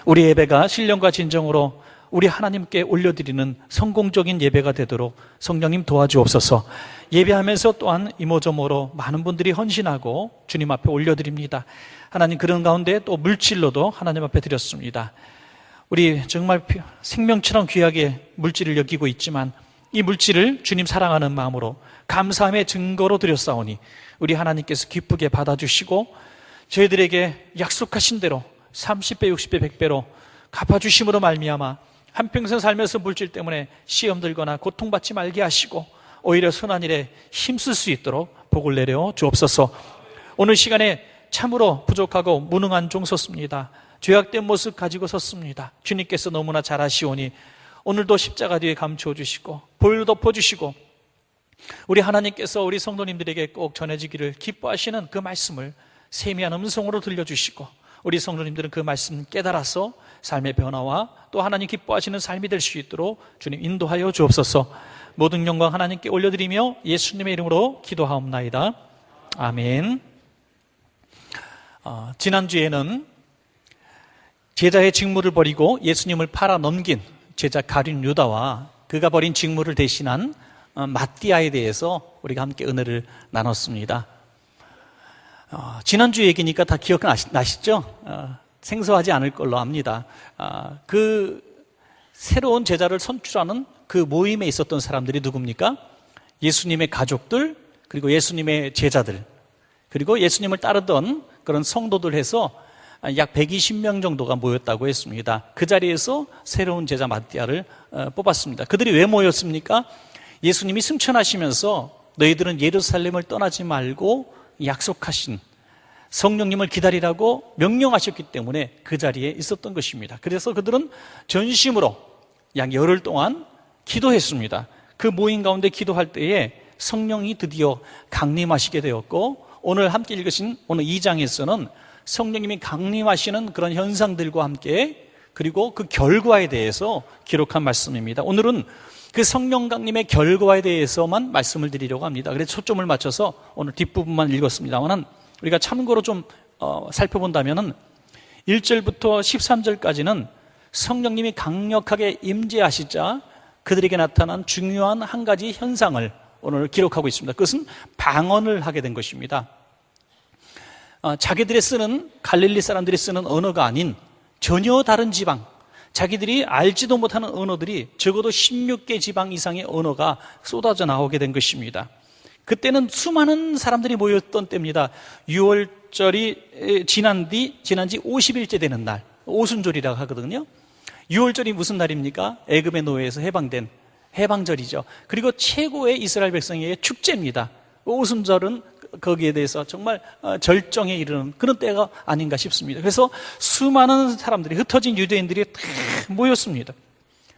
우리 예배가 신령과 진정으로 우리 하나님께 올려드리는 성공적인 예배가 되도록 성령님 도와주옵소서. 예배하면서 또한 이모저모로 많은 분들이 헌신하고 주님 앞에 올려드립니다. 하나님, 그런 가운데 또 물질로도 하나님 앞에 드렸습니다. 우리 정말 생명처럼 귀하게 물질을 여기고 있지만 이 물질을 주님 사랑하는 마음으로 감사함의 증거로 드렸사오니 우리 하나님께서 기쁘게 받아주시고 저희들에게 약속하신 대로 30배, 60배, 100배로 갚아주심으로 말미암아 한평생 살면서 물질 때문에 시험 들거나 고통받지 말게 하시고 오히려 선한 일에 힘쓸 수 있도록 복을 내려 주옵소서. 오늘 시간에 참으로 부족하고 무능한 종 섰습니다. 죄악된 모습 가지고 섰습니다. 주님께서 너무나 잘 아시오니 오늘도 십자가 뒤에 감추어 주시고 보혈로 덮어주시고 우리 하나님께서 우리 성도님들에게 꼭 전해지기를 기뻐하시는 그 말씀을 세미한 음성으로 들려주시고 우리 성도님들은 그 말씀 깨달아서 삶의 변화와 또 하나님 기뻐하시는 삶이 될 수 있도록 주님 인도하여 주옵소서. 모든 영광 하나님께 올려드리며 예수님의 이름으로 기도하옵나이다. 아멘. 지난주에는 제자의 직무를 버리고 예수님을 팔아 넘긴 제자 가룟 유다와 그가 버린 직무를 대신한 마띠아에 대해서 우리가 함께 은혜를 나눴습니다. 지난주 얘기니까 다 기억 나시죠? 생소하지 않을 걸로 압니다. 그 새로운 제자를 선출하는 그 모임에 있었던 사람들이 누굽니까? 예수님의 가족들, 그리고 예수님의 제자들, 그리고 예수님을 따르던 그런 성도들 해서 약 120명 정도가 모였다고 했습니다. 그 자리에서 새로운 제자 마띠아를 뽑았습니다. 그들이 왜 모였습니까? 예수님이 승천하시면서 너희들은 예루살렘을 떠나지 말고 약속하신 성령님을 기다리라고 명령하셨기 때문에 그 자리에 있었던 것입니다. 그래서 그들은 전심으로 약 열흘 동안 기도했습니다. 그 모임 가운데 기도할 때에 성령이 드디어 강림하시게 되었고 오늘 함께 읽으신 오늘 2장에서는 성령님이 강림하시는 그런 현상들과 함께 그리고 그 결과에 대해서 기록한 말씀입니다. 오늘은 그 성령 강림의 결과에 대해서만 말씀을 드리려고 합니다. 그래서 초점을 맞춰서 오늘 뒷부분만 읽었습니다만 우리가 참고로 좀 살펴본다면 1절부터 13절까지는 성령님이 강력하게 임재하시자 그들에게 나타난 중요한 한 가지 현상을 오늘 기록하고 있습니다. 그것은 방언을 하게 된 것입니다. 자기들이 쓰는 갈릴리 사람들이 쓰는 언어가 아닌 전혀 다른 지방, 자기들이 알지도 못하는 언어들이 적어도 16개 지방 이상의 언어가 쏟아져 나오게 된 것입니다. 그때는 수많은 사람들이 모였던 때입니다. 6월절이 지난 지 50일째 되는 날, 오순절이라고 하거든요. 6월절이 무슨 날입니까? 애굽의 노예에서 해방된 해방절이죠. 그리고 최고의 이스라엘 백성의 축제입니다. 오순절은 거기에 대해서 정말 절정에 이르는 그런 때가 아닌가 싶습니다. 그래서 수많은 사람들이, 흩어진 유대인들이 다 모였습니다.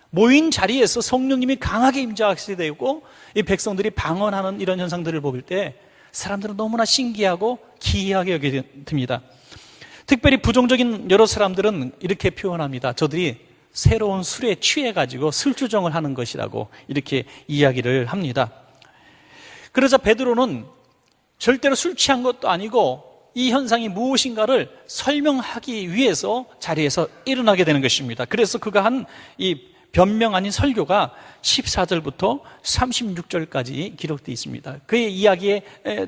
모인 자리에서 성령님이 강하게 임재하시게 되고 이 백성들이 방언하는 이런 현상들을 볼 때 사람들은 너무나 신기하고 기이하게 여기게 됩니다. 특별히 부정적인 여러 사람들은 이렇게 표현합니다. 저들이 새로운 술에 취해가지고 술주정을 하는 것이라고 이렇게 이야기를 합니다. 그러자 베드로는 절대로 술 취한 것도 아니고 이 현상이 무엇인가를 설명하기 위해서 자리에서 일어나게 되는 것입니다. 그래서 그가 한 이 변명 아닌 설교가 14절부터 36절까지 기록되어 있습니다. 그의 이야기의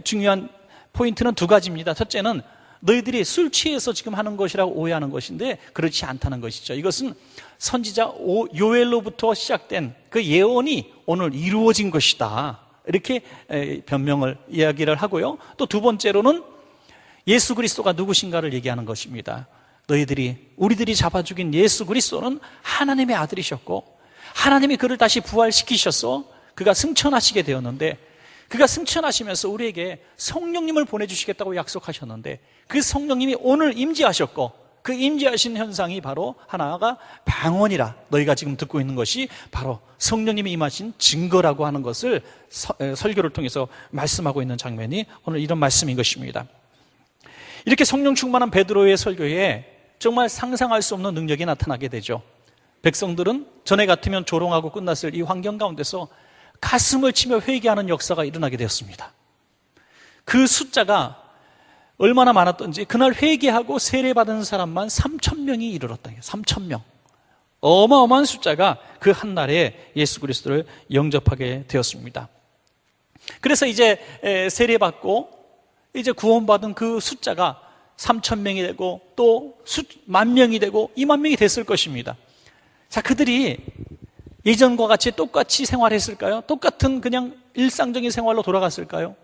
중요한 포인트는 두 가지입니다. 첫째는 너희들이 술 취해서 지금 하는 것이라고 오해하는 것인데 그렇지 않다는 것이죠. 이것은 선지자 요엘로부터 시작된 그 예언이 오늘 이루어진 것이다. 이렇게 변명을 이야기를 하고요. 또 두 번째로는 예수 그리스도가 누구신가를 얘기하는 것입니다. 우리들이 잡아 죽인 예수 그리스도는 하나님의 아들이셨고 하나님이 그를 다시 부활시키셔서 그가 승천하시게 되었는데 그가 승천하시면서 우리에게 성령님을 보내주시겠다고 약속하셨는데 그 성령님이 오늘 임재하셨고 그 임재하신 현상이 바로 하나가 방언이라 너희가 지금 듣고 있는 것이 바로 성령님이 임하신 증거라고 하는 것을 설교를 통해서 말씀하고 있는 장면이 오늘 이런 말씀인 것입니다. 이렇게 성령 충만한 베드로의 설교에 정말 상상할 수 없는 능력이 나타나게 되죠. 백성들은 전에 같으면 조롱하고 끝났을 이 환경 가운데서 가슴을 치며 회개하는 역사가 일어나게 되었습니다. 그 숫자가 얼마나 많았던지 그날 회개하고 세례받은 사람만 3,000명이 이르렀다. 3,000명. 어마어마한 숫자가 그 한날에 예수 그리스도를 영접하게 되었습니다. 그래서 이제 세례받고 이제 구원받은 그 숫자가 3,000명이 되고 또 10,000명이 되고 20,000명이 됐을 것입니다. 자, 그들이 예전과 같이 똑같이 생활했을까요? 똑같은 그냥 일상적인 생활로 돌아갔을까요?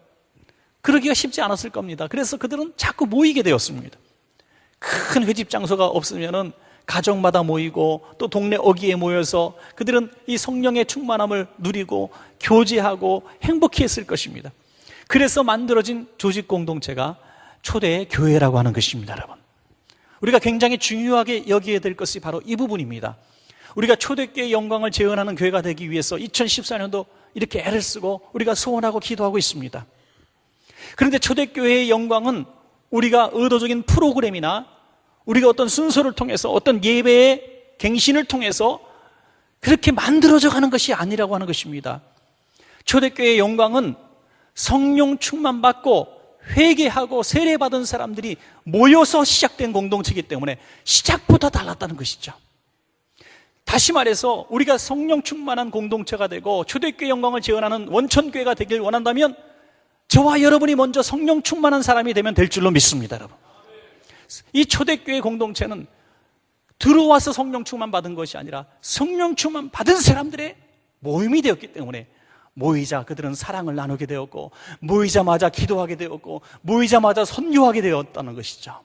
그러기가 쉽지 않았을 겁니다. 그래서 그들은 자꾸 모이게 되었습니다. 큰 회집 장소가 없으면은 가정마다 모이고 또 동네 어귀에 모여서 그들은 이 성령의 충만함을 누리고 교제하고 행복히 했을 것입니다. 그래서 만들어진 조직 공동체가 초대 교회라고 하는 것입니다, 여러분. 우리가 굉장히 중요하게 여기게 될 것이 바로 이 부분입니다. 우리가 초대교회의 영광을 재현하는 교회가 되기 위해서 2014년도 이렇게 애를 쓰고 우리가 소원하고 기도하고 있습니다. 그런데 초대교회의 영광은 우리가 의도적인 프로그램이나 우리가 어떤 순서를 통해서 어떤 예배의 갱신을 통해서 그렇게 만들어져 가는 것이 아니라고 하는 것입니다. 초대교회의 영광은 성령 충만받고 회개하고 세례받은 사람들이 모여서 시작된 공동체이기 때문에 시작부터 달랐다는 것이죠. 다시 말해서 우리가 성령 충만한 공동체가 되고 초대교회 영광을 재현하는 원천교회가 되길 원한다면 저와 여러분이 먼저 성령 충만한 사람이 되면 될 줄로 믿습니다, 여러분. 이 초대교회 공동체는 들어와서 성령 충만 받은 것이 아니라 성령 충만 받은 사람들의 모임이 되었기 때문에 모이자 그들은 사랑을 나누게 되었고 모이자마자 기도하게 되었고 모이자마자 선교하게 되었다는 것이죠.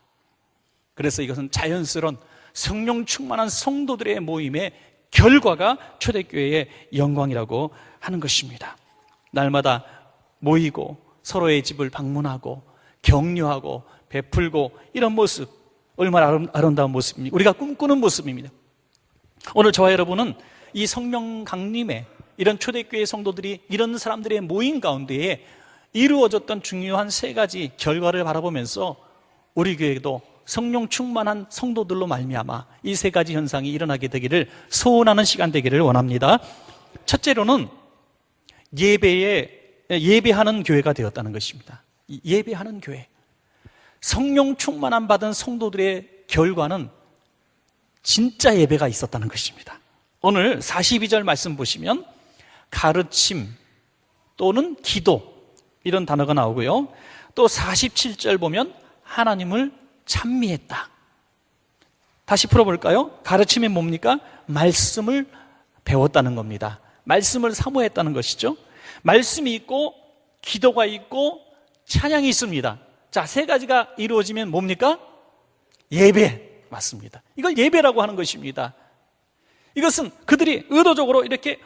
그래서 이것은 자연스러운 성령 충만한 성도들의 모임의 결과가 초대교회의 영광이라고 하는 것입니다. 날마다 모이고 서로의 집을 방문하고 격려하고 베풀고 이런 모습 얼마나 아름다운 모습입니까? 우리가 꿈꾸는 모습입니다. 오늘 저와 여러분은 이 성령 강림에 이런 초대교회 성도들이 이런 사람들의 모임 가운데에 이루어졌던 중요한 세 가지 결과를 바라보면서 우리 교회도 성령 충만한 성도들로 말미암아 이 세 가지 현상이 일어나게 되기를 소원하는 시간 되기를 원합니다. 첫째로는 예배하는 교회가 되었다는 것입니다. 예배하는 교회. 성령 충만함 받은 성도들의 결과는 진짜 예배가 있었다는 것입니다. 오늘 42절 말씀 보시면 가르침 또는 기도 이런 단어가 나오고요. 또 47절 보면 하나님을 찬미했다. 다시 풀어볼까요? 가르침이 뭡니까? 말씀을 배웠다는 겁니다. 말씀을 사모했다는 것이죠. 말씀이 있고 기도가 있고 찬양이 있습니다. 자, 세 가지가 이루어지면 뭡니까? 예배. 맞습니다. 이걸 예배라고 하는 것입니다. 이것은 그들이 의도적으로 이렇게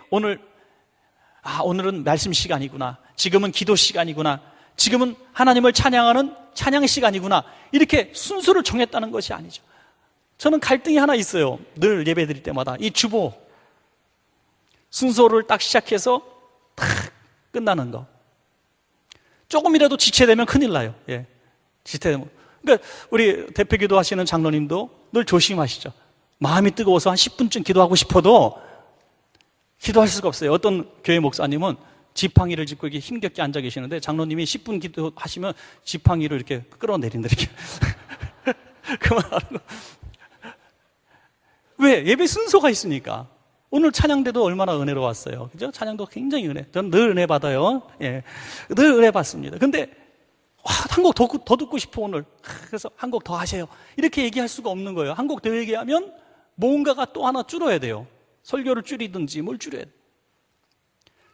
오늘은 말씀 시간이구나. 지금은 기도 시간이구나. 지금은 하나님을 찬양하는 찬양 시간이구나. 이렇게 순서를 정했다는 것이 아니죠. 저는 갈등이 하나 있어요. 늘 예배 드릴 때마다. 이 주보. 순서를 딱 시작해서 탁 끝나는 거. 조금이라도 지체되면 큰일 나요. 예. 지체되면. 그러니까 우리 대표 기도하시는 장로님도 늘 조심하시죠. 마음이 뜨거워서 한 10분쯤 기도하고 싶어도 기도할 수가 없어요. 어떤 교회 목사님은 지팡이를 짚고 이렇게 힘겹게 앉아 계시는데 장로님이 10분 기도하시면 지팡이를 이렇게 끌어내린다 이렇게. 그만하고. 왜? 예배 순서가 있으니까. 오늘 찬양대도 얼마나 은혜로웠어요. 그죠? 찬양도 굉장히 저는 늘 은혜 받아요. 예. 늘 은혜 받습니다. 근데, 한 곡 더 듣고 싶어, 오늘. 그래서 한 곡 더 하세요. 이렇게 얘기할 수가 없는 거예요. 한 곡 더 얘기하면 뭔가가 또 하나 줄어야 돼요. 설교를 줄이든지 뭘 줄여야 돼요.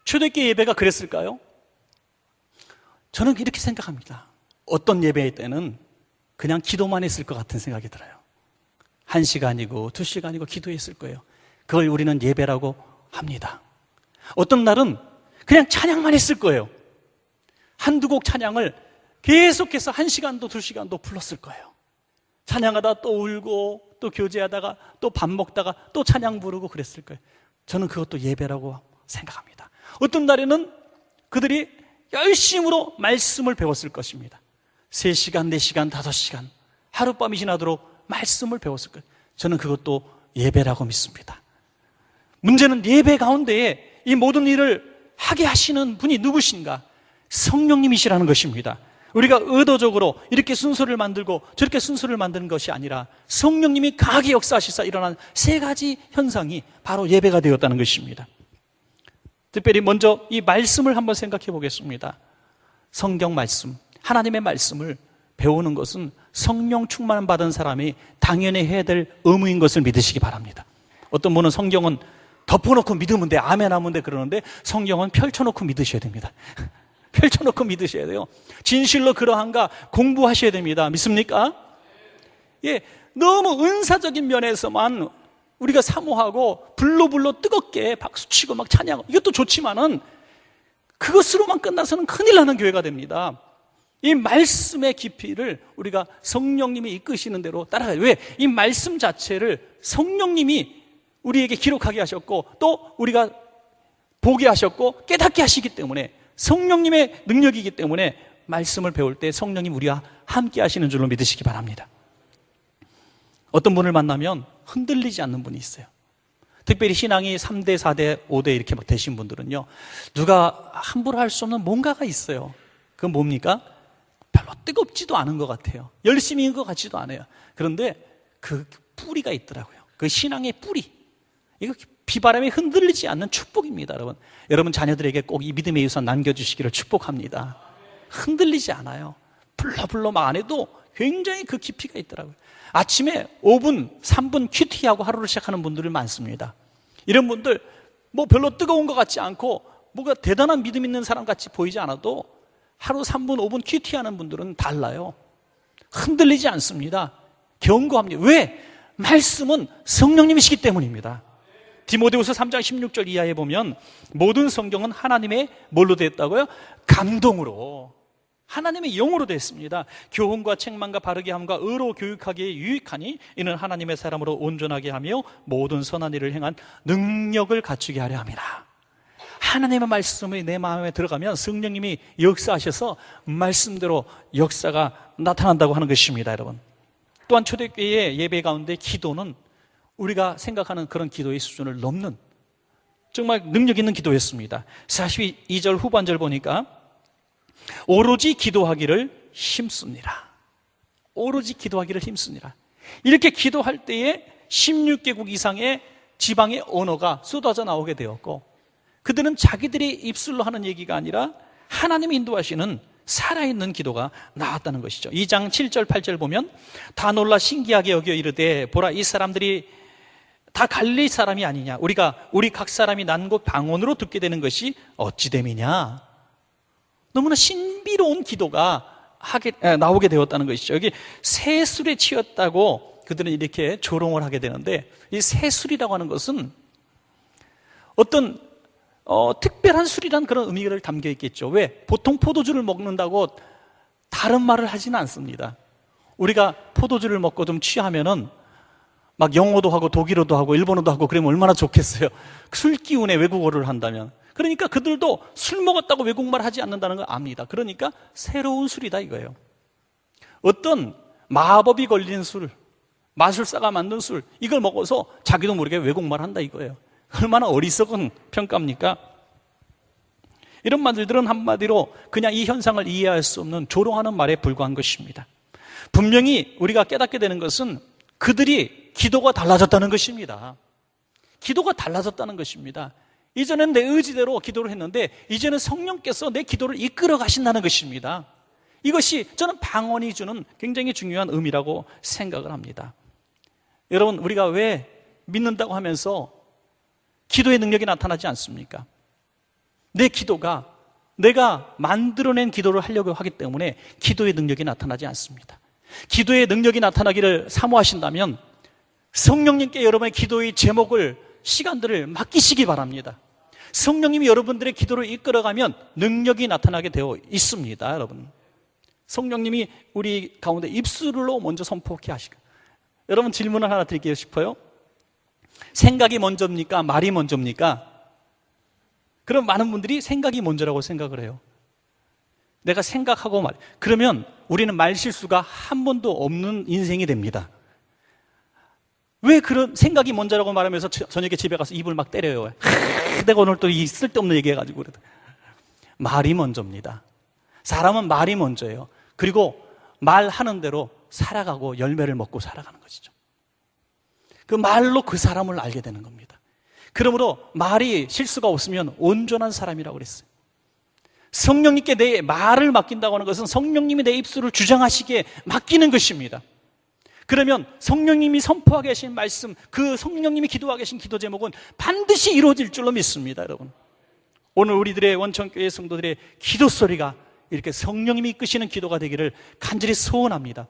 초대교회 예배가 그랬을까요? 저는 이렇게 생각합니다. 어떤 예배 때는 그냥 기도만 했을 것 같은 생각이 들어요. 1시간이고 2시간이고 기도했을 거예요. 그걸 우리는 예배라고 합니다. 어떤 날은 그냥 찬양만 했을 거예요. 한두 곡 찬양을 계속해서 1시간도 2시간도 불렀을 거예요. 찬양하다 또 울고 또 교제하다가 또 밥 먹다가 또 찬양 부르고 그랬을 거예요. 저는 그것도 예배라고 생각합니다. 어떤 날에는 그들이 열심으로 말씀을 배웠을 것입니다. 3시간, 4시간, 5시간 하룻밤이 지나도록 말씀을 배웠을 거예요. 저는 그것도 예배라고 믿습니다. 문제는 예배 가운데에 이 모든 일을 하게 하시는 분이 누구신가? 성령님이시라는 것입니다. 우리가 의도적으로 이렇게 순서를 만들고 저렇게 순서를 만드는 것이 아니라 성령님이 강하게 역사하시사 일어난 세 가지 현상이 바로 예배가 되었다는 것입니다. 특별히 먼저 이 말씀을 한번 생각해 보겠습니다. 성경 말씀, 하나님의 말씀을 배우는 것은 성령 충만 받은 사람이 당연히 해야 될 의무인 것을 믿으시기 바랍니다. 어떤 분은 성경은 덮어놓고 믿으면 돼, 아멘 하면 돼 그러는데 성경은 펼쳐놓고 믿으셔야 됩니다. 펼쳐놓고 믿으셔야 돼요. 진실로 그러한가 공부하셔야 됩니다. 믿습니까? 예, 너무 은사적인 면에서만 우리가 사모하고 불로불로 뜨겁게 박수치고 막 찬양하고 이것도 좋지만은 그것으로만 끝나서는 큰일 나는 교회가 됩니다. 이 말씀의 깊이를 우리가 성령님이 이끄시는 대로 따라가요. 왜? 이 말씀 자체를 성령님이 우리에게 기록하게 하셨고 또 우리가 보게 하셨고 깨닫게 하시기 때문에 성령님의 능력이기 때문에 말씀을 배울 때 성령님 우리와 함께 하시는 줄로 믿으시기 바랍니다. 어떤 분을 만나면 흔들리지 않는 분이 있어요. 특별히 신앙이 3대, 4대, 5대 이렇게 막 되신 분들은요, 누가 함부로 할 수 없는 뭔가가 있어요. 그건 뭡니까? 별로 뜨겁지도 않은 것 같아요. 열심히인 것 같지도 않아요. 그런데 그 뿌리가 있더라고요. 그 신앙의 뿌리. 이거 비바람에 흔들리지 않는 축복입니다, 여러분. 여러분 자녀들에게 꼭 이 믿음의 유산 남겨주시기를 축복합니다. 흔들리지 않아요. 불러불러 막 안 해도 굉장히 그 깊이가 있더라고요. 아침에 5분, 3분 큐티하고 하루를 시작하는 분들이 많습니다. 이런 분들 뭐 별로 뜨거운 것 같지 않고 뭐가 대단한 믿음 있는 사람 같이 보이지 않아도 하루 3분, 5분 큐티하는 분들은 달라요. 흔들리지 않습니다. 견고합니다. 왜? 말씀은 성령님이시기 때문입니다. 디모데후서 3장 16절 이하에 보면 모든 성경은 하나님의 뭘로 되었다고요? 감동으로, 하나님의 영으로 되었습니다. 교훈과 책망과 바르게 함과 의로 교육하기에 유익하니 이는 하나님의 사람으로 온전하게 하며 모든 선한 일을 행한 능력을 갖추게 하려 함이라. 하나님의 말씀이 내 마음에 들어가면 성령님이 역사하셔서 말씀대로 역사가 나타난다고 하는 것입니다, 여러분. 또한 초대교회의 예배 가운데 기도는 우리가 생각하는 그런 기도의 수준을 넘는 정말 능력 있는 기도였습니다. 42절 후반절 보니까 오로지 기도하기를 힘쓰니라. 오로지 기도하기를 힘쓰니라. 이렇게 기도할 때에 16개국 이상의 지방의 언어가 쏟아져 나오게 되었고 그들은 자기들이 입술로 하는 얘기가 아니라 하나님이 인도하시는 살아있는 기도가 나왔다는 것이죠. 2장 7절 8절 보면 다 놀라 신기하게 여겨 이르되 보라 이 사람들이 다 갈릴리 사람이 아니냐. 우리 각 사람이 난 곳 방언으로 듣게 되는 것이 어찌 됨이냐. 너무나 신비로운 기도가 나오게 되었다는 것이죠. 여기 새술에 치였다고 그들은 이렇게 조롱을 하게 되는데 이 새술이라고 하는 것은 어떤 특별한 술이란 그런 의미를 담겨 있겠죠. 왜? 보통 포도주를 먹는다고 다른 말을 하지는 않습니다. 우리가 포도주를 먹고 좀 취하면은 막 영어도 하고 독일어도 하고 일본어도 하고 그러면 얼마나 좋겠어요. 술 기운에 외국어를 한다면. 그러니까 그들도 술 먹었다고 외국말 하지 않는다는 걸 압니다. 그러니까 새로운 술이다 이거예요. 어떤 마법이 걸린 술, 마술사가 만든 술, 이걸 먹어서 자기도 모르게 외국말 한다 이거예요. 얼마나 어리석은 평가입니까? 이런 말들은 한마디로 그냥 이 현상을 이해할 수 없는 조롱하는 말에 불과한 것입니다. 분명히 우리가 깨닫게 되는 것은 그들이 기도가 달라졌다는 것입니다. 기도가 달라졌다는 것입니다. 이전엔 내 의지대로 기도를 했는데 이제는 성령께서 내 기도를 이끌어 가신다는 것입니다. 이것이 저는 방언이 주는 굉장히 중요한 의미라고 생각을 합니다. 여러분, 우리가 왜 믿는다고 하면서 기도의 능력이 나타나지 않습니까? 내 기도가 내가 만들어낸 기도를 하려고 하기 때문에 기도의 능력이 나타나지 않습니다. 기도의 능력이 나타나기를 사모하신다면 성령님께 여러분의 기도의 제목을, 시간들을 맡기시기 바랍니다. 성령님이 여러분들의 기도를 이끌어가면 능력이 나타나게 되어 있습니다, 여러분. 성령님이 우리 가운데 입술로 먼저 선포케 하시고. 여러분, 질문을 하나 드리고 싶어요. 생각이 먼저입니까? 말이 먼저입니까? 그럼 많은 분들이 생각이 먼저라고 생각을 해요. 내가 생각하고 말. 그러면 우리는 말 실수가 한 번도 없는 인생이 됩니다. 왜 그런 생각이 먼저라고 말하면서 저녁에 집에 가서 입을 막 때려요? 내가 오늘 또 이 쓸데없는 얘기 해가지고 그래도. 말이 먼저입니다. 사람은 말이 먼저예요. 그리고 말하는 대로 살아가고 열매를 먹고 살아가는 것이죠. 그 말로 그 사람을 알게 되는 겁니다. 그러므로 말이 실수가 없으면 온전한 사람이라고 그랬어요. 성령님께 내 말을 맡긴다고 하는 것은 성령님이 내 입술을 주장하시기에 맡기는 것입니다. 그러면 성령님이 선포하고 계신 말씀, 그 성령님이 기도하고 계신 기도 제목은 반드시 이루어질 줄로 믿습니다, 여러분. 오늘 우리들의 원천교회 성도들의 기도 소리가 이렇게 성령님이 이끄시는 기도가 되기를 간절히 소원합니다.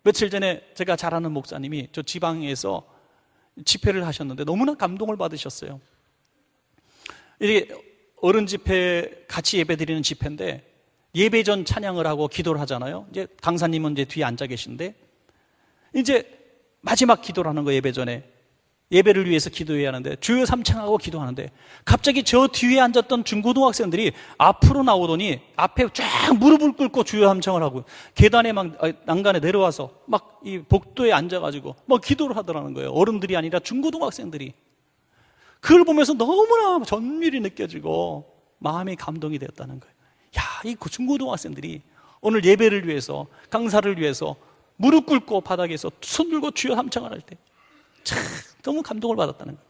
며칠 전에 제가 잘 아는 목사님이 저 지방에서 집회를 하셨는데 너무나 감동을 받으셨어요. 이게 어른 집회 같이 예배 드리는 집회인데 예배 전 찬양을 하고 기도를 하잖아요. 이제 강사님은 이제 뒤에 앉아 계신데 이제 마지막 기도를 하는 거예요. 예배 전에 예배를 위해서 기도해야 하는데 주여 삼창하고 기도하는데 갑자기 저 뒤에 앉았던 중고등학생들이 앞으로 나오더니 앞에 쫙 무릎을 꿇고 주여 삼창을 하고 계단에 막 난간에 내려와서 막 이 복도에 앉아가지고 막 기도를 하더라는 거예요. 어른들이 아니라 중고등학생들이. 그걸 보면서 너무나 전율이 느껴지고 마음이 감동이 되었다는 거예요. 야, 이 중고등학생들이 오늘 예배를 위해서, 강사를 위해서 무릎 꿇고 바닥에서 손 들고 주여 삼창을 할 때 참 너무 감동을 받았다는 거예요.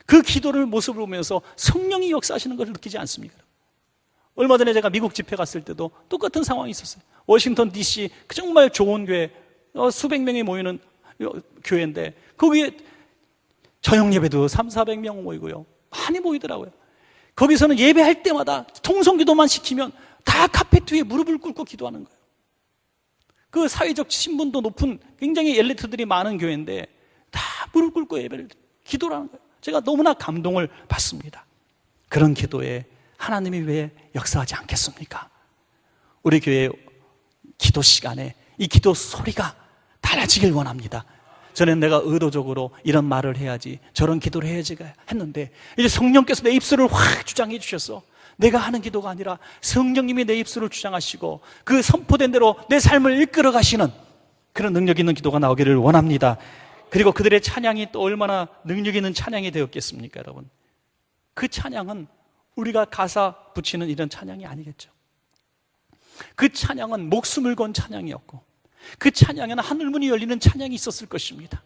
그 기도를 모습을 보면서 성령이 역사하시는 것을 느끼지 않습니까? 얼마 전에 제가 미국 집회 갔을 때도 똑같은 상황이 있었어요. 워싱턴 DC 정말 좋은 교회, 수백 명이 모이는 교회인데 거기에 저녁 예배도 300~400명 모이고요. 많이 모이더라고요. 거기서는 예배할 때마다 통성기도만 시키면 다 카페트 위에 무릎을 꿇고 기도하는 거예요. 그 사회적 신분도 높은 굉장히 엘리트들이 많은 교회인데 다 무릎 꿇고 예배를 기도를 하는 거예요. 제가 너무나 감동을 받습니다. 그런 기도에 하나님이 왜 역사하지 않겠습니까? 우리 교회 기도 시간에 이 기도 소리가 달라지길 원합니다. 저는 내가 의도적으로 이런 말을 해야지, 저런 기도를 해야지 했는데 이제 성령께서 내 입술을 확 주장해 주셔서 내가 하는 기도가 아니라 성령님이 내 입술을 주장하시고 그 선포된 대로 내 삶을 이끌어 가시는 그런 능력 있는 기도가 나오기를 원합니다. 그리고 그들의 찬양이 또 얼마나 능력 있는 찬양이 되었겠습니까, 여러분? 그 찬양은 우리가 가사 붙이는 이런 찬양이 아니겠죠. 그 찬양은 목숨을 건 찬양이었고 그 찬양에는 하늘문이 열리는 찬양이 있었을 것입니다.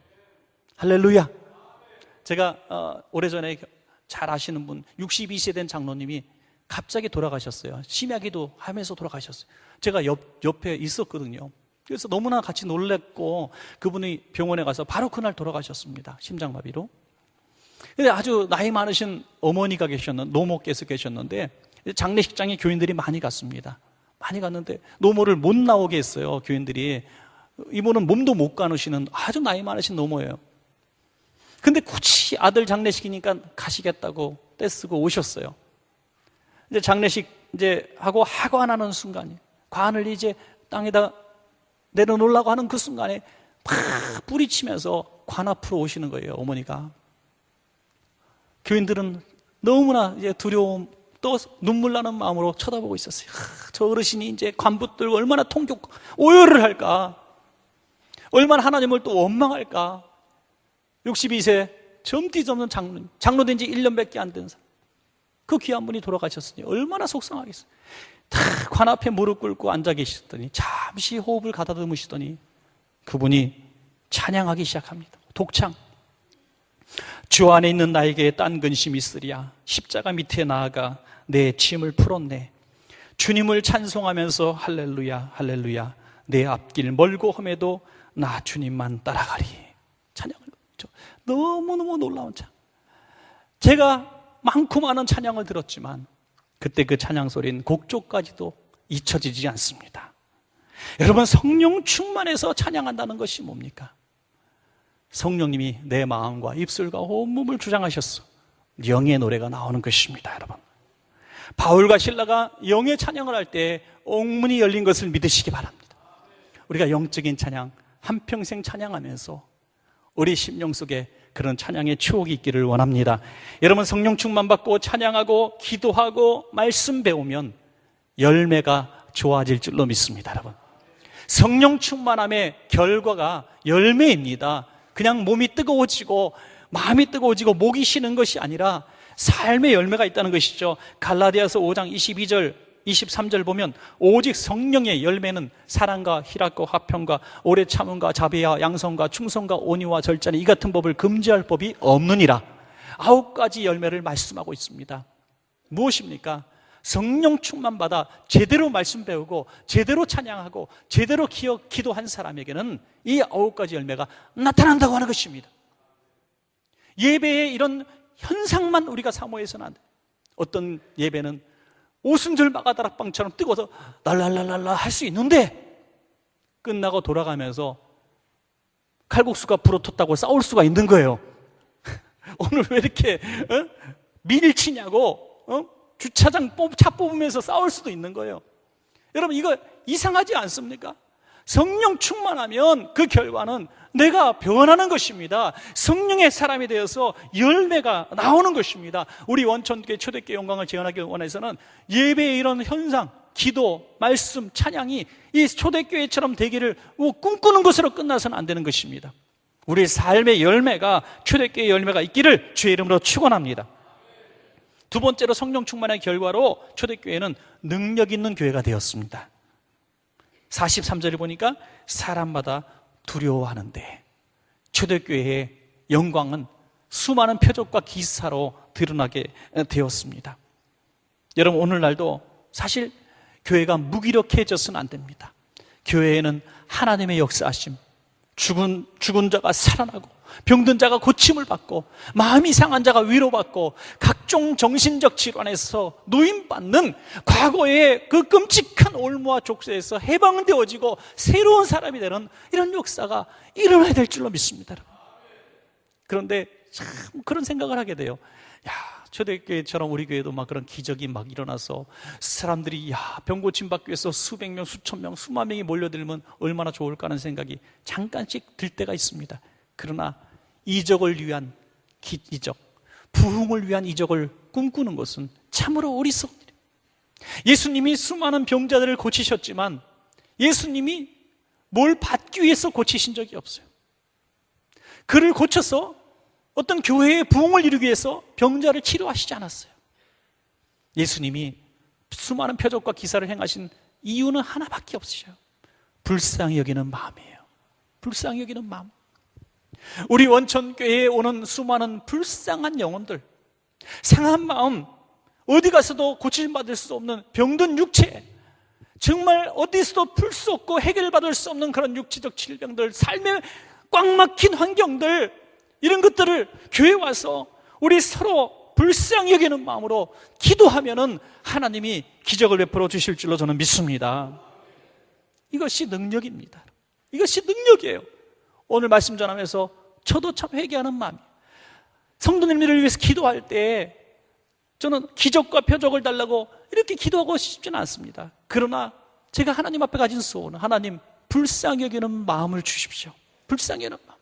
할렐루야. 제가 오래전에 잘 아시는 분 62세 된 장로님이 갑자기 돌아가셨어요. 심야기도 하면서 돌아가셨어요. 제가 옆에 있었거든요. 그래서 너무나 같이 놀랬고 그분이 병원에 가서 바로 그날 돌아가셨습니다. 심장마비로. 근데 아주 나이 많으신 어머니가 노모께서 계셨는데 장례식장에 교인들이 많이 갔습니다. 많이 갔는데 노모를 못 나오게 했어요. 교인들이. 이분은 몸도 못 가누시는 아주 나이 많으신 노모예요. 근데 굳이 아들 장례식이니까 가시겠다고 떼쓰고 오셨어요. 이제 장례식 이제 하고 하관하는 순간이, 관을 이제 땅에다 내려놓으려고 하는 그 순간에 막 뿌리치면서 관 앞으로 오시는 거예요, 어머니가. 교인들은 너무나 이제 두려움, 또 눈물 나는 마음으로 쳐다보고 있었어요. 저 어르신이 이제 관 붙들고 얼마나 통곡, 오열을 할까? 얼마나 하나님을 또 원망할까? 62세 점띠 접는 장로님, 장로된 지 1년밖에 안 된 사람. 그 귀한 분이 돌아가셨으니 얼마나 속상하겠어요. 다 관 앞에 무릎 꿇고 앉아 계시더니 잠시 호흡을 가다듬으시더니 그분이 찬양하기 시작합니다. 독창. 주 안에 있는 나에게 딴 근심이 있으랴. 십자가 밑에 나아가 내 짐을 풀었네. 주님을 찬송하면서 할렐루야 할렐루야 내 앞길 멀고 험해도 나 주님만 따라가리. 찬양을 너무너무 놀라운 찬양. 제가 많고 많은 찬양을 들었지만 그때 그 찬양 소리는 곡조까지도 잊혀지지 않습니다. 여러분, 성령 충만해서 찬양한다는 것이 뭡니까? 성령님이 내 마음과 입술과 온몸을 주장하셨어. 영의 노래가 나오는 것입니다, 여러분. 바울과 실라가 영의 찬양을 할 때 옥문이 열린 것을 믿으시기 바랍니다. 우리가 영적인 찬양, 한평생 찬양하면서 우리 심령 속에 그런 찬양의 추억이 있기를 원합니다. 여러분, 성령 충만 받고 찬양하고 기도하고 말씀 배우면 열매가 좋아질 줄로 믿습니다, 여러분. 성령 충만함의 결과가 열매입니다. 그냥 몸이 뜨거워지고 마음이 뜨거워지고 목이 쉬는 것이 아니라 삶의 열매가 있다는 것이죠. 갈라디아서 5장 22절 23절 보면 오직 성령의 열매는 사랑과 희락과 화평과 오래 참음과 자비와 양성과 충성과 온유와 절제는 이 같은 법을 금지할 법이 없느니라. 9가지 열매를 말씀하고 있습니다. 무엇입니까? 성령 충만 받아 제대로 말씀 배우고 제대로 찬양하고 제대로 기도한 사람에게는 이 9가지 열매가 나타난다고 하는 것입니다. 예배의 이런 현상만 우리가 사모해서는 안 돼요. 어떤 예배는 오순절 마가다락방처럼 뜨거워서 랄랄랄랄라 할 수 있는데 끝나고 돌아가면서 칼국수가 불어텄다고 싸울 수가 있는 거예요. 오늘 왜 이렇게 밀치냐고 주차장 차 뽑으면서 싸울 수도 있는 거예요. 여러분, 이거 이상하지 않습니까? 성령 충만하면 그 결과는 내가 변하는 것입니다. 성령의 사람이 되어서 열매가 나오는 것입니다. 우리 원천교회 초대교회 영광을 재현하기 원해서는 예배의 이런 현상, 기도, 말씀, 찬양이 이 초대교회처럼 되기를 꿈꾸는 것으로 끝나서는 안 되는 것입니다. 우리 삶의 열매가, 초대교회의 열매가 있기를 주의 이름으로 축원합니다. 두 번째로 성령 충만의 결과로 초대교회는 능력 있는 교회가 되었습니다. 43절을 보니까 사람마다 두려워하는데, 초대교회의 영광은 수많은 표적과 기사로 드러나게 되었습니다. 여러분, 오늘날도 사실 교회가 무기력해져서는 안 됩니다. 교회에는 하나님의 역사하심, 죽은 자가 살아나고 병든 자가 고침을 받고 마음이 상한 자가 위로받고 각종 정신적 질환에서 노임받는 과거의 그 끔찍한 올무와 족쇄에서 해방되어지고 새로운 사람이 되는 이런 역사가 일어나야 될 줄로 믿습니다. 그런데 참 그런 생각을 하게 돼요. 초대교회처럼 우리 교회도 막 그런 기적이 막 일어나서 사람들이 병 고침 받기 위해서 수백 명, 수천 명, 수만 명이 몰려들면 얼마나 좋을까 하는 생각이 잠깐씩 들 때가 있습니다. 그러나 이적을 위한 이적, 부흥을 위한 이적을 꿈꾸는 것은 참으로 어리석은 일이에요. 예수님이 수많은 병자들을 고치셨지만 예수님이 뭘 받기 위해서 고치신 적이 없어요. 그를 고쳐서 어떤 교회의 부흥을 이루기 위해서 병자를 치료하시지 않았어요. 예수님이 수많은 표적과 기사를 행하신 이유는 하나밖에 없으셔요. 불쌍히 여기는 마음이에요. 불쌍히 여기는 마음. 우리 원천교회에 오는 수많은 불쌍한 영혼들, 상한 마음, 어디 가서도 고침받을 수 없는 병든 육체, 정말 어디서도 풀 수 없고 해결받을 수 없는 그런 육체적 질병들, 삶의 꽉 막힌 환경들, 이런 것들을 교회에 와서 우리 서로 불쌍히 여기는 마음으로 기도하면은 하나님이 기적을 베풀어 주실 줄로 저는 믿습니다. 이것이 능력입니다. 이것이 능력이에요. 오늘 말씀 전하면서 저도 참 회개하는 마음이에요. 성도님들을 위해서 기도할 때 저는 기적과 표적을 달라고 이렇게 기도하고 싶지는 않습니다. 그러나 제가 하나님 앞에 가진 소원은, 하나님 불쌍히 여기는 마음을 주십시오. 불쌍히 여기는 마음.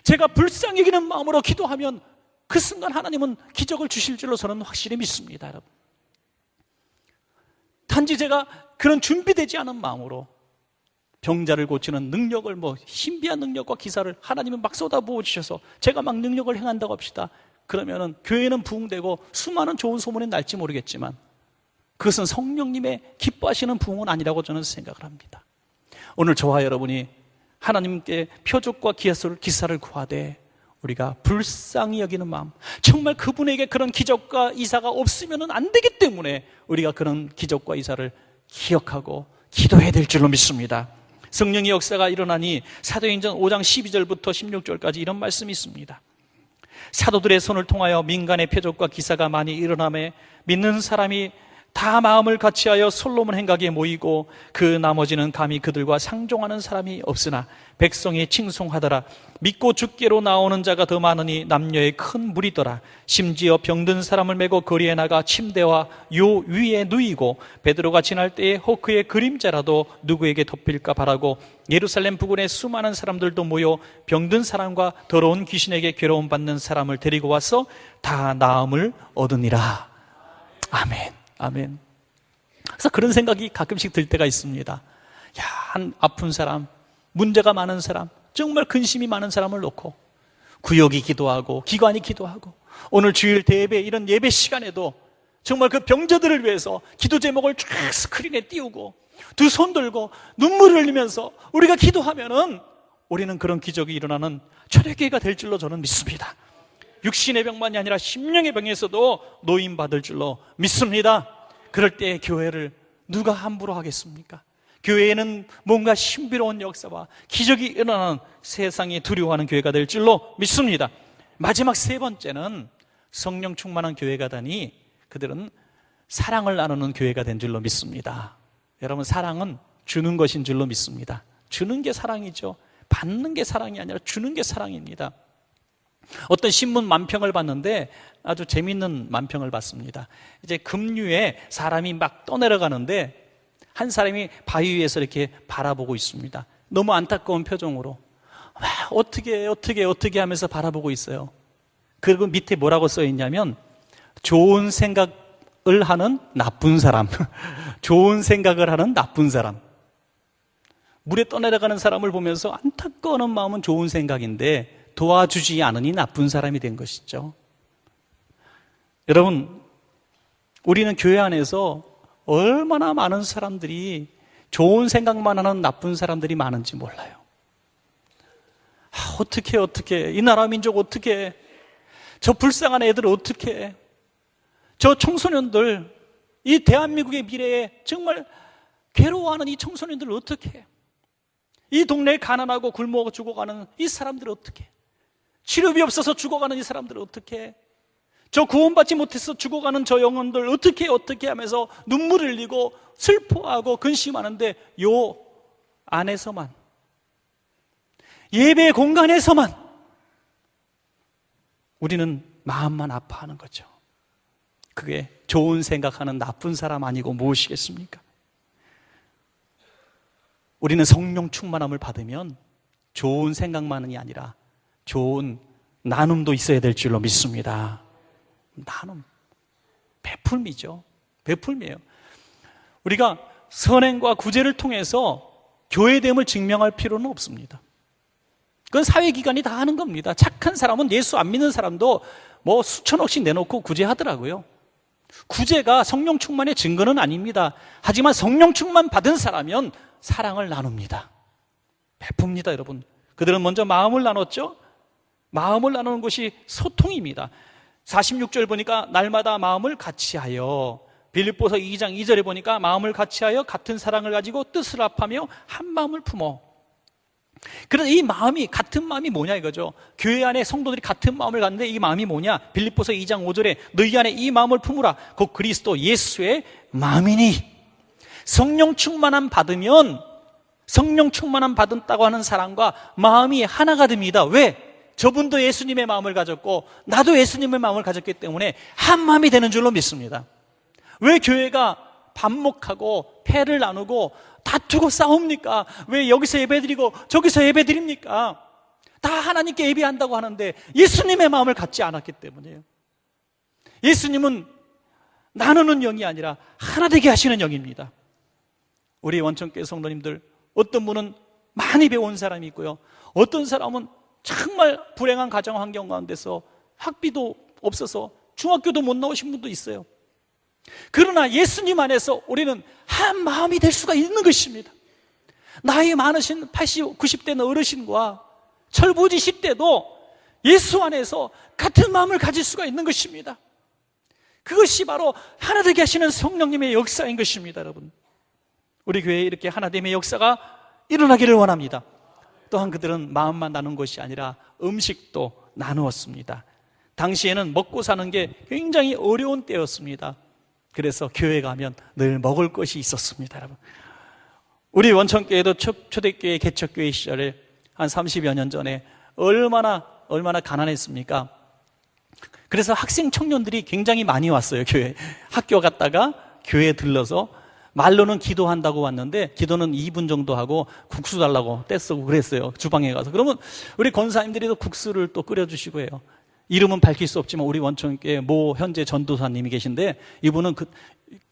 제가 불쌍히 여기는 마음으로 기도하면 그 순간 하나님은 기적을 주실 줄로 저는 확실히 믿습니다. 여러분, 단지 제가 그런 준비되지 않은 마음으로 병자를 고치는 능력을, 신비한 능력과 기사를 하나님은 막 쏟아부어 주셔서 제가 막 능력을 행한다고 합시다. 그러면은 교회는 부흥되고 수많은 좋은 소문이 날지 모르겠지만 그것은 성령님의 기뻐하시는 부흥은 아니라고 저는 생각을 합니다. 오늘 저와 여러분이 하나님께 표적과 기사를 구하되 우리가 불쌍히 여기는 마음, 정말 그분에게 그런 기적과 이사가 없으면 안 되기 때문에 우리가 그런 기적과 이사를 기억하고 기도해야 될 줄로 믿습니다. 성령의 역사가 일어나니 사도행전 5장 12절부터 16절까지 이런 말씀이 있습니다. 사도들의 손을 통하여 민간의 표적과 기사가 많이 일어나매 믿는 사람이 다 마음을 같이하여 솔로몬 행각에 모이고 그 나머지는 감히 그들과 상종하는 사람이 없으나 백성이 칭송하더라. 믿고 죽게로 나오는 자가 더 많으니 남녀의 큰 무리더라. 심지어 병든 사람을 메고 거리에 나가 침대와 요 위에 누이고 베드로가 지날 때에 혹 그의 그림자라도 누구에게 덮일까 바라고 예루살렘 부근에 수많은 사람들도 모여 병든 사람과 더러운 귀신에게 괴로움 받는 사람을 데리고 와서 다 나음을 얻으니라. 아멘. 아멘. 그래서 그런 생각이 가끔씩 들 때가 있습니다. 한 아픈 사람, 문제가 많은 사람, 정말 근심이 많은 사람을 놓고 구역이 기도하고 기관이 기도하고 오늘 주일 대예배 이런 예배 시간에도 정말 그 병자들을 위해서 기도 제목을 쫙 스크린에 띄우고 두 손 들고 눈물을 흘리면서 우리가 기도하면은 우리는 그런 기적이 일어나는 초대교회가 될 줄로 저는 믿습니다. 육신의 병만이 아니라 심령의 병에서도 노임받을 줄로 믿습니다. 그럴 때 교회를 누가 함부로 하겠습니까? 교회에는 뭔가 신비로운 역사와 기적이 일어나는 세상이 두려워하는 교회가 될 줄로 믿습니다. 마지막 세 번째는 성령 충만한 교회가 되니 그들은 사랑을 나누는 교회가 된 줄로 믿습니다. 여러분, 사랑은 주는 것인 줄로 믿습니다. 주는 게 사랑이죠. 받는 게 사랑이 아니라 주는 게 사랑입니다. 어떤 신문 만평을 봤는데 아주 재밌는 만평을 봤습니다. 이제 급류에 사람이 막 떠내려가는데 한 사람이 바위 위에서 이렇게 바라보고 있습니다. 너무 안타까운 표정으로 어떻게 하면서 바라보고 있어요. 그리고 밑에 뭐라고 써 있냐면 좋은 생각을 하는 나쁜 사람 좋은 생각을 하는 나쁜 사람. 물에 떠내려가는 사람을 보면서 안타까워하는 마음은 좋은 생각인데 도와주지 않으니 나쁜 사람이 된 것이죠. 여러분, 우리는 교회 안에서 얼마나 많은 사람들이 좋은 생각만 하는 나쁜 사람들이 많은지 몰라요. 어떻게 이 나라 민족 어떻게, 저 불쌍한 애들 어떻게, 저 청소년들, 이 대한민국의 미래에 정말 괴로워하는 이 청소년들 어떻게, 이 동네에 가난하고 굶어 죽어가는 이 사람들 어떻게, 치료비 없어서 죽어가는 이 사람들 어떻게, 저 구원받지 못해서 죽어가는 저 영혼들 어떻게 하면서 눈물을 흘리고 슬퍼하고 근심하는데 요 안에서만, 예배 공간에서만 우리는 마음만 아파하는 거죠. 그게 좋은 생각하는 나쁜 사람 아니고 무엇이겠습니까? 우리는 성령 충만함을 받으면 좋은 생각만이 아니라 좋은 나눔도 있어야 될 줄로 믿습니다. 나눔, 베풀미죠. 베풀미예요. 우리가 선행과 구제를 통해서 교회됨을 증명할 필요는 없습니다. 그건 사회기관이 다 하는 겁니다. 착한 사람은, 예수 안 믿는 사람도 뭐 수천억씩 내놓고 구제하더라고요. 구제가 성령 충만의 증거는 아닙니다. 하지만 성령 충만 받은 사람은 사랑을 나눕니다. 베풉니다, 여러분. 그들은 먼저 마음을 나눴죠. 마음을 나누는 것이 소통입니다. 46절 보니까 날마다 마음을 같이하여, 빌립보서 2장 2절에 보니까 마음을 같이하여 같은 사랑을 가지고 뜻을 합하며 한 마음을 품어. 그래서 이 마음이, 같은 마음이 뭐냐 이거죠. 교회 안에 성도들이 같은 마음을 갖는데 이 마음이 뭐냐? 빌립보서 2장 5절에 너희 안에 이 마음을 품으라. 곧 그리스도 예수의 마음이니. 성령 충만함 받으면, 성령 충만함 받았다고 하는 사람과 마음이 하나가 됩니다. 왜? 저분도 예수님의 마음을 가졌고 나도 예수님의 마음을 가졌기 때문에 한 마음이 되는 줄로 믿습니다. 왜 교회가 반목하고 패를 나누고 다투고 싸웁니까? 왜 여기서 예배드리고 저기서 예배드립니까? 다 하나님께 예배한다고 하는데 예수님의 마음을 갖지 않았기 때문이에요. 예수님은 나누는 영이 아니라 하나 되게 하시는 영입니다. 우리 원천교회 성도님들, 어떤 분은 많이 배운 사람이 있고요, 어떤 사람은 정말 불행한 가정 환경 가운데서 학비도 없어서 중학교도 못 나오신 분도 있어요. 그러나 예수님 안에서 우리는 한 마음이 될 수가 있는 것입니다. 나이 많으신 80, 90대는 어르신과 철부지 10대도 예수 안에서 같은 마음을 가질 수가 있는 것입니다. 그것이 바로 하나 되게 하시는 성령님의 역사인 것입니다. 여러분, 우리 교회에 이렇게 하나됨의 역사가 일어나기를 원합니다. 또한 그들은 마음만 나눈 것이 아니라 음식도 나누었습니다. 당시에는 먹고 사는 게 굉장히 어려운 때였습니다. 그래서 교회 가면 늘 먹을 것이 있었습니다. 여러분, 우리 원천교회도 초대교회 개척교회 시절에 한 30여 년 전에 얼마나 가난했습니까? 그래서 학생 청년들이 굉장히 많이 왔어요. 교회 학교 갔다가 교회에 들러서 말로는 기도한다고 왔는데 기도는 2분 정도 하고 국수 달라고 떼쓰고 그랬어요. 주방에 가서. 그러면 우리 권사님들이 또 국수를 또 끓여주시고 해요. 이름은 밝힐 수 없지만 우리 원천교회 모 현재 전도사님이 계신데 이분은 그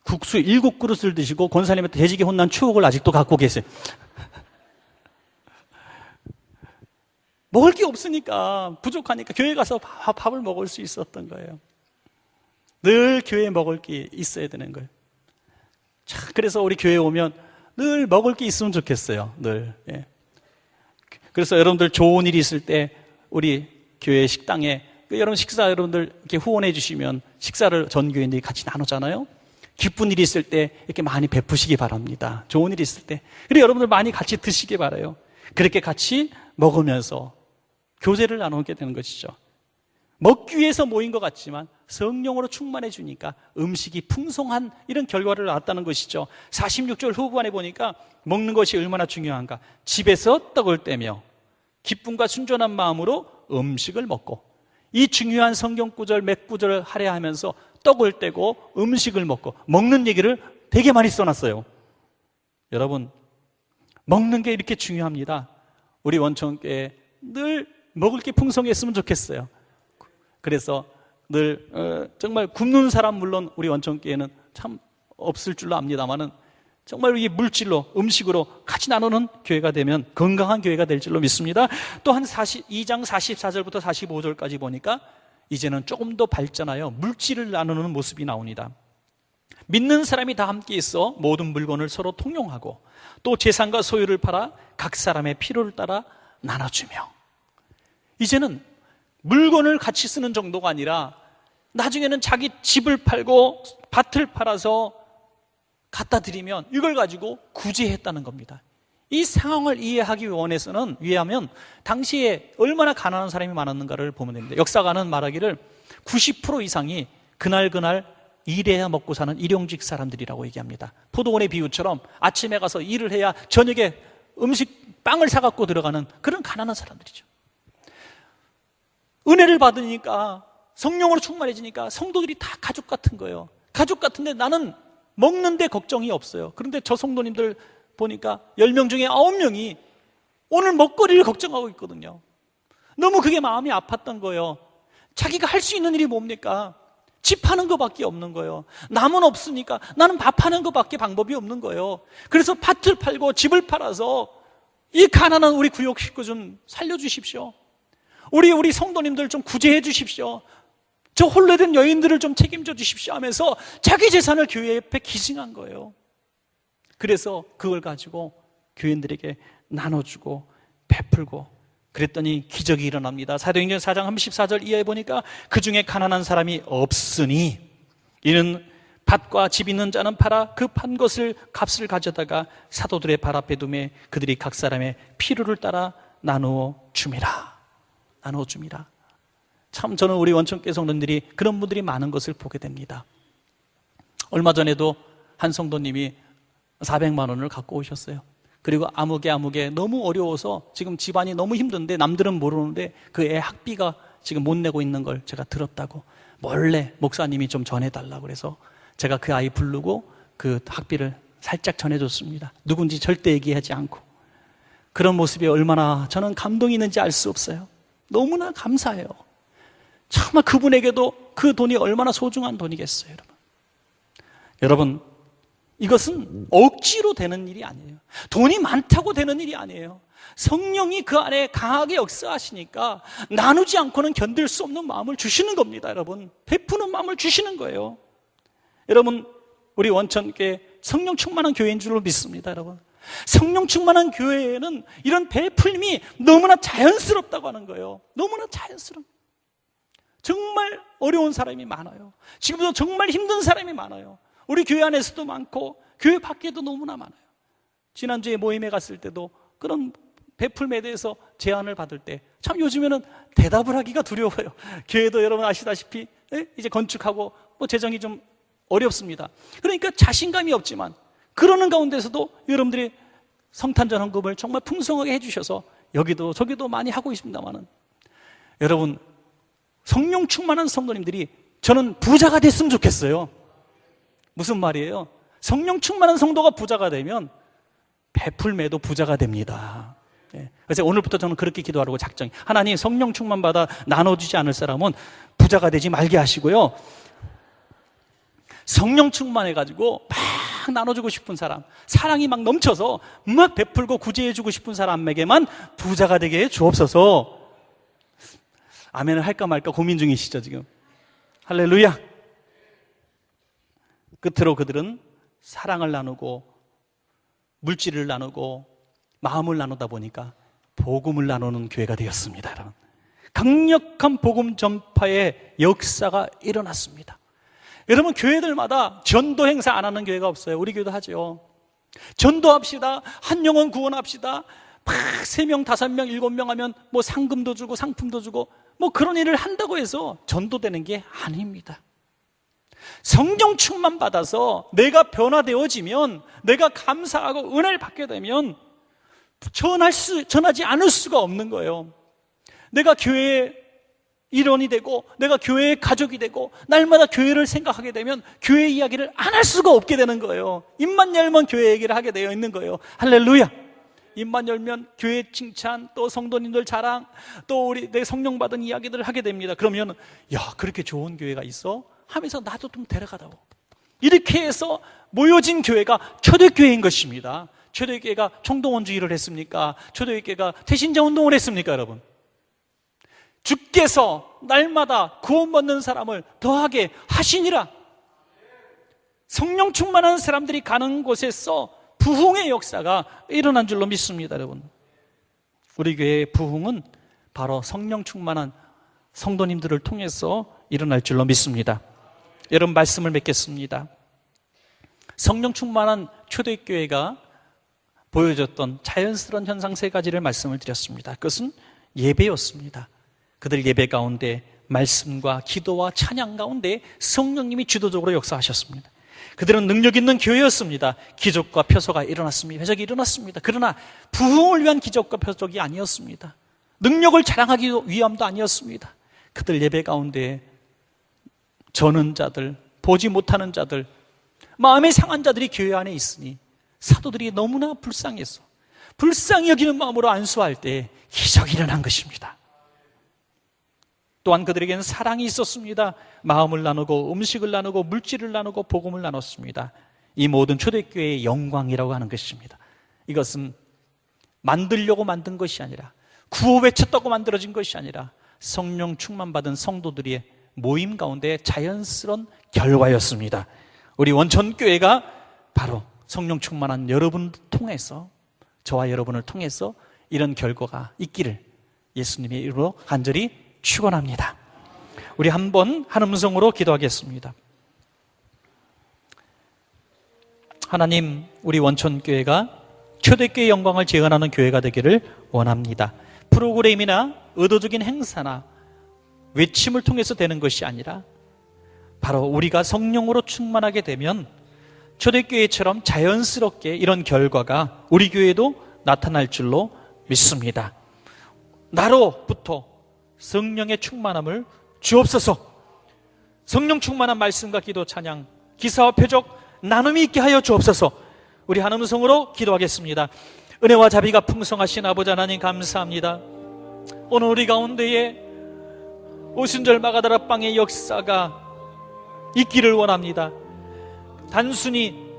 국수 7그릇을 드시고 권사님한테 돼지게 혼난 추억을 아직도 갖고 계세요. 먹을 게 없으니까, 부족하니까 교회 가서 밥을 먹을 수 있었던 거예요. 늘 교회에 먹을 게 있어야 되는 거예요. 자, 그래서 우리 교회에 오면 늘 먹을 게 있으면 좋겠어요. 늘. 예. 그래서 여러분들 좋은 일이 있을 때 우리 교회 식당에 여러분 식사 여러분들 이렇게 후원해 주시면 식사를 전 교인들이 같이 나누잖아요. 기쁜 일이 있을 때 이렇게 많이 베푸시기 바랍니다. 좋은 일이 있을 때. 그리고 여러분들 많이 같이 드시기 바라요. 그렇게 같이 먹으면서 교제를 나누게 되는 것이죠. 먹기 위해서 모인 것 같지만 성령으로 충만해 주니까 음식이 풍성한 이런 결과를 낳았다는 것이죠. 46절 후반에 보니까 먹는 것이 얼마나 중요한가. 집에서 떡을 떼며 기쁨과 순전한 마음으로 음식을 먹고, 이 중요한 성경 구절 몇 구절을 할애하면서 떡을 떼고 음식을 먹고, 먹는 얘기를 되게 많이 써놨어요. 여러분, 먹는 게 이렇게 중요합니다. 우리 원천교회 늘 먹을 게 풍성했으면 좋겠어요. 그래서 늘 정말 굶는 사람 물론 우리 원천교회는 참 없을 줄로 압니다만은 정말 이 물질로, 음식으로 같이 나누는 교회가 되면 건강한 교회가 될 줄로 믿습니다. 또한 2장 44절부터 45절까지 보니까 이제는 조금 더 발전하여 물질을 나누는 모습이 나옵니다. 믿는 사람이 다 함께 있어 모든 물건을 서로 통용하고, 또 재산과 소유를 팔아 각 사람의 필요를 따라 나눠주며, 이제는 물건을 같이 쓰는 정도가 아니라 나중에는 자기 집을 팔고 밭을 팔아서 갖다 드리면 이걸 가지고 구제했다는 겁니다. 이 상황을 이해하기 위하면 당시에 얼마나 가난한 사람이 많았는가를 보면 됩니다. 역사가는 말하기를 90% 이상이 그날 일해야 먹고 사는 일용직 사람들이라고 얘기합니다. 포도원의 비유처럼 아침에 가서 일을 해야 저녁에 빵을 사갖고 들어가는 그런 가난한 사람들이죠. 은혜를 받으니까, 성령으로 충만해지니까 성도들이 다 가족 같은 거예요. 가족 같은데 나는 먹는데 걱정이 없어요. 그런데 저 성도님들 보니까 10명 중에 9명이 오늘 먹거리를 걱정하고 있거든요. 너무 그게 마음이 아팠던 거예요. 자기가 할 수 있는 일이 뭡니까? 집 파는 것밖에 없는 거예요. 남은 없으니까 나는 밥 하는 것밖에 방법이 없는 거예요. 그래서 밭을 팔고 집을 팔아서 이 가난한 우리 구역 식구 좀 살려주십시오. 우리 성도님들 좀 구제해 주십시오. 저 홀로된 여인들을 좀 책임져 주십시오 하면서 자기 재산을 교회 옆에 기증한 거예요. 그래서 그걸 가지고 교인들에게 나눠주고 베풀고 그랬더니 기적이 일어납니다. 사도행전 4장 34절 이하에 보니까 그 중에 가난한 사람이 없으니 이는 밭과 집 있는 자는 팔아 그 판 것을 값을 가져다가 사도들의 발 앞에 두매 그들이 각 사람의 필요를 따라 나누어 줍니다. 참 저는 우리 원천교회 성도님들이 그런 분들이 많은 것을 보게 됩니다. 얼마 전에도 한 성도님이 400만 원을 갖고 오셨어요. 그리고 아무개 너무 어려워서 지금 집안이 너무 힘든데 남들은 모르는데 그 애 학비가 지금 못 내고 있는 걸 제가 들었다고 몰래 목사님이 좀 전해달라고 그래서 제가 그 아이 부르고 그 학비를 살짝 전해줬습니다. 누군지 절대 얘기하지 않고. 그런 모습이 얼마나 저는 감동이 있는지 알 수 없어요. 너무나 감사해요. 정말 그분에게도 그 돈이 얼마나 소중한 돈이겠어요, 여러분. 여러분, 이것은 억지로 되는 일이 아니에요. 돈이 많다고 되는 일이 아니에요. 성령이 그 안에 강하게 역사하시니까 나누지 않고는 견딜 수 없는 마음을 주시는 겁니다, 여러분. 베푸는 마음을 주시는 거예요. 여러분, 우리 원천교회 성령 충만한 교회인 줄로 믿습니다, 여러분. 성령 충만한 교회에는 이런 베풀림이 너무나 자연스럽다고 하는 거예요. 너무나 자연스러워. 정말 어려운 사람이 많아요. 지금도 정말 힘든 사람이 많아요. 우리 교회 안에서도 많고 교회 밖에도 너무나 많아요. 지난주에 모임에 갔을 때도 그런 베풀림에 대해서 제안을 받을 때 참 요즘에는 대답을 하기가 두려워요. 교회도 여러분 아시다시피 이제 건축하고 뭐 재정이 좀 어렵습니다. 그러니까 자신감이 없지만 그러는 가운데서도 여러분들이 성탄절 헌금을 정말 풍성하게 해주셔서 여기도 저기도 많이 하고 있습니다만은 여러분 성령 충만한 성도님들이 저는 부자가 됐으면 좋겠어요. 무슨 말이에요? 성령 충만한 성도가 부자가 되면 베풀매도 부자가 됩니다. 그래서 오늘부터 저는 그렇게 기도하라고 작정이. 하나님 성령 충만 받아 나눠주지 않을 사람은 부자가 되지 말게 하시고요. 성령 충만해가지고 막 나눠주고 싶은 사람, 사랑이 막 넘쳐서 막 베풀고 구제해주고 싶은 사람에게만 부자가 되게 해 주옵소서. 아멘을 할까 말까 고민 중이시죠 지금. 할렐루야. 끝으로 그들은 사랑을 나누고 물질을 나누고 마음을 나누다 보니까 복음을 나누는 교회가 되었습니다. 여러분, 강력한 복음 전파의 역사가 일어났습니다. 여러분, 교회들마다 전도 행사 안 하는 교회가 없어요. 우리 교회도 하죠. 전도합시다. 한 영혼 구원합시다. 막 3명, 5명, 7명 하면 뭐 상금도 주고 상품도 주고 뭐 그런 일을 한다고 해서 전도되는 게 아닙니다. 성령 충만 받아서 내가 변화되어지면, 내가 감사하고 은혜를 받게 되면 전하지 않을 수가 없는 거예요. 내가 교회의 일원이 되고 내가 교회의 가족이 되고 날마다 교회를 생각하게 되면 교회 이야기를 안 할 수가 없게 되는 거예요. 입만 열면 교회 얘기를 하게 되어 있는 거예요. 할렐루야. 입만 열면 교회 칭찬, 또 성도님들 자랑, 또 우리 내 성령 받은 이야기들을 하게 됩니다. 그러면 야, 그렇게 좋은 교회가 있어? 하면서 나도 좀 데려가다오. 이렇게 해서 모여진 교회가 초대교회인 것입니다. 초대교회가 총동원주의를 했습니까? 초대교회가 태신자 운동을 했습니까, 여러분? 주께서 날마다 구원받는 사람을 더하게 하시니라. 성령 충만한 사람들이 가는 곳에서 부흥의 역사가 일어난 줄로 믿습니다. 여러분, 우리 교회의 부흥은 바로 성령 충만한 성도님들을 통해서 일어날 줄로 믿습니다. 여러분, 말씀을 맺겠습니다. 성령 충만한 초대교회가 보여줬던 자연스러운 현상 3가지를 말씀을 드렸습니다. 그것은 예배였습니다. 그들 예배 가운데 말씀과 기도와 찬양 가운데 성령님이 주도적으로 역사하셨습니다. 그들은 능력 있는 교회였습니다. 기적과 표적이 일어났습니다. 그러나 부흥을 위한 기적과 표적이 아니었습니다. 능력을 자랑하기 위함도 아니었습니다. 그들 예배 가운데 저는 자들, 보지 못하는 자들, 마음이 상한 자들이 교회 안에 있으니 사도들이 너무나 불쌍해서 불쌍히 여기는 마음으로 안수할 때 기적이 일어난 것입니다. 또한 그들에게는 사랑이 있었습니다. 마음을 나누고 음식을 나누고 물질을 나누고 복음을 나눴습니다. 이 모든 초대교회의 영광이라고 하는 것입니다. 이것은 만들려고 만든 것이 아니라, 구호 외쳤다고 만들어진 것이 아니라 성령 충만받은 성도들의 모임 가운데 자연스러운 결과였습니다. 우리 원천교회가 바로 성령 충만한 여러분을 통해서, 저와 여러분을 통해서 이런 결과가 있기를 예수님의 이름으로 간절히 축원합니다. 우리 한번 한 음성으로 기도하겠습니다. 하나님, 우리 원천교회가 초대교회의 영광을 재현하는 교회가 되기를 원합니다. 프로그램이나 의도적인 행사나 외침을 통해서 되는 것이 아니라 바로 우리가 성령으로 충만하게 되면 초대교회처럼 자연스럽게 이런 결과가 우리 교회에도 나타날 줄로 믿습니다. 나로부터 성령의 충만함을 주옵소서. 성령 충만한 말씀과 기도, 찬양, 기사와 표적, 나눔이 있게 하여 주옵소서. 우리 한 음성으로 기도하겠습니다. 은혜와 자비가 풍성하신 아버지 하나님, 감사합니다. 오늘 우리 가운데에 오순절 마가다락방의 역사가 있기를 원합니다. 단순히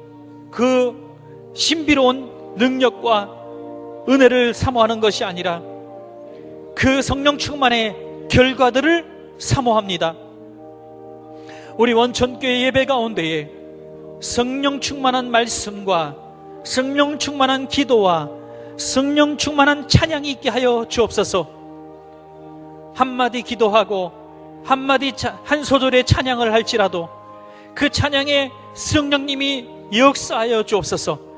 그 신비로운 능력과 은혜를 사모하는 것이 아니라 그 성령 충만의 결과들을 사모합니다. 우리 원천교회 예배 가운데에 성령 충만한 말씀과 성령 충만한 기도와 성령 충만한 찬양이 있게 하여 주옵소서. 한마디 기도하고 한 소절의 찬양을 할지라도 그 찬양에 성령님이 역사하여 주옵소서.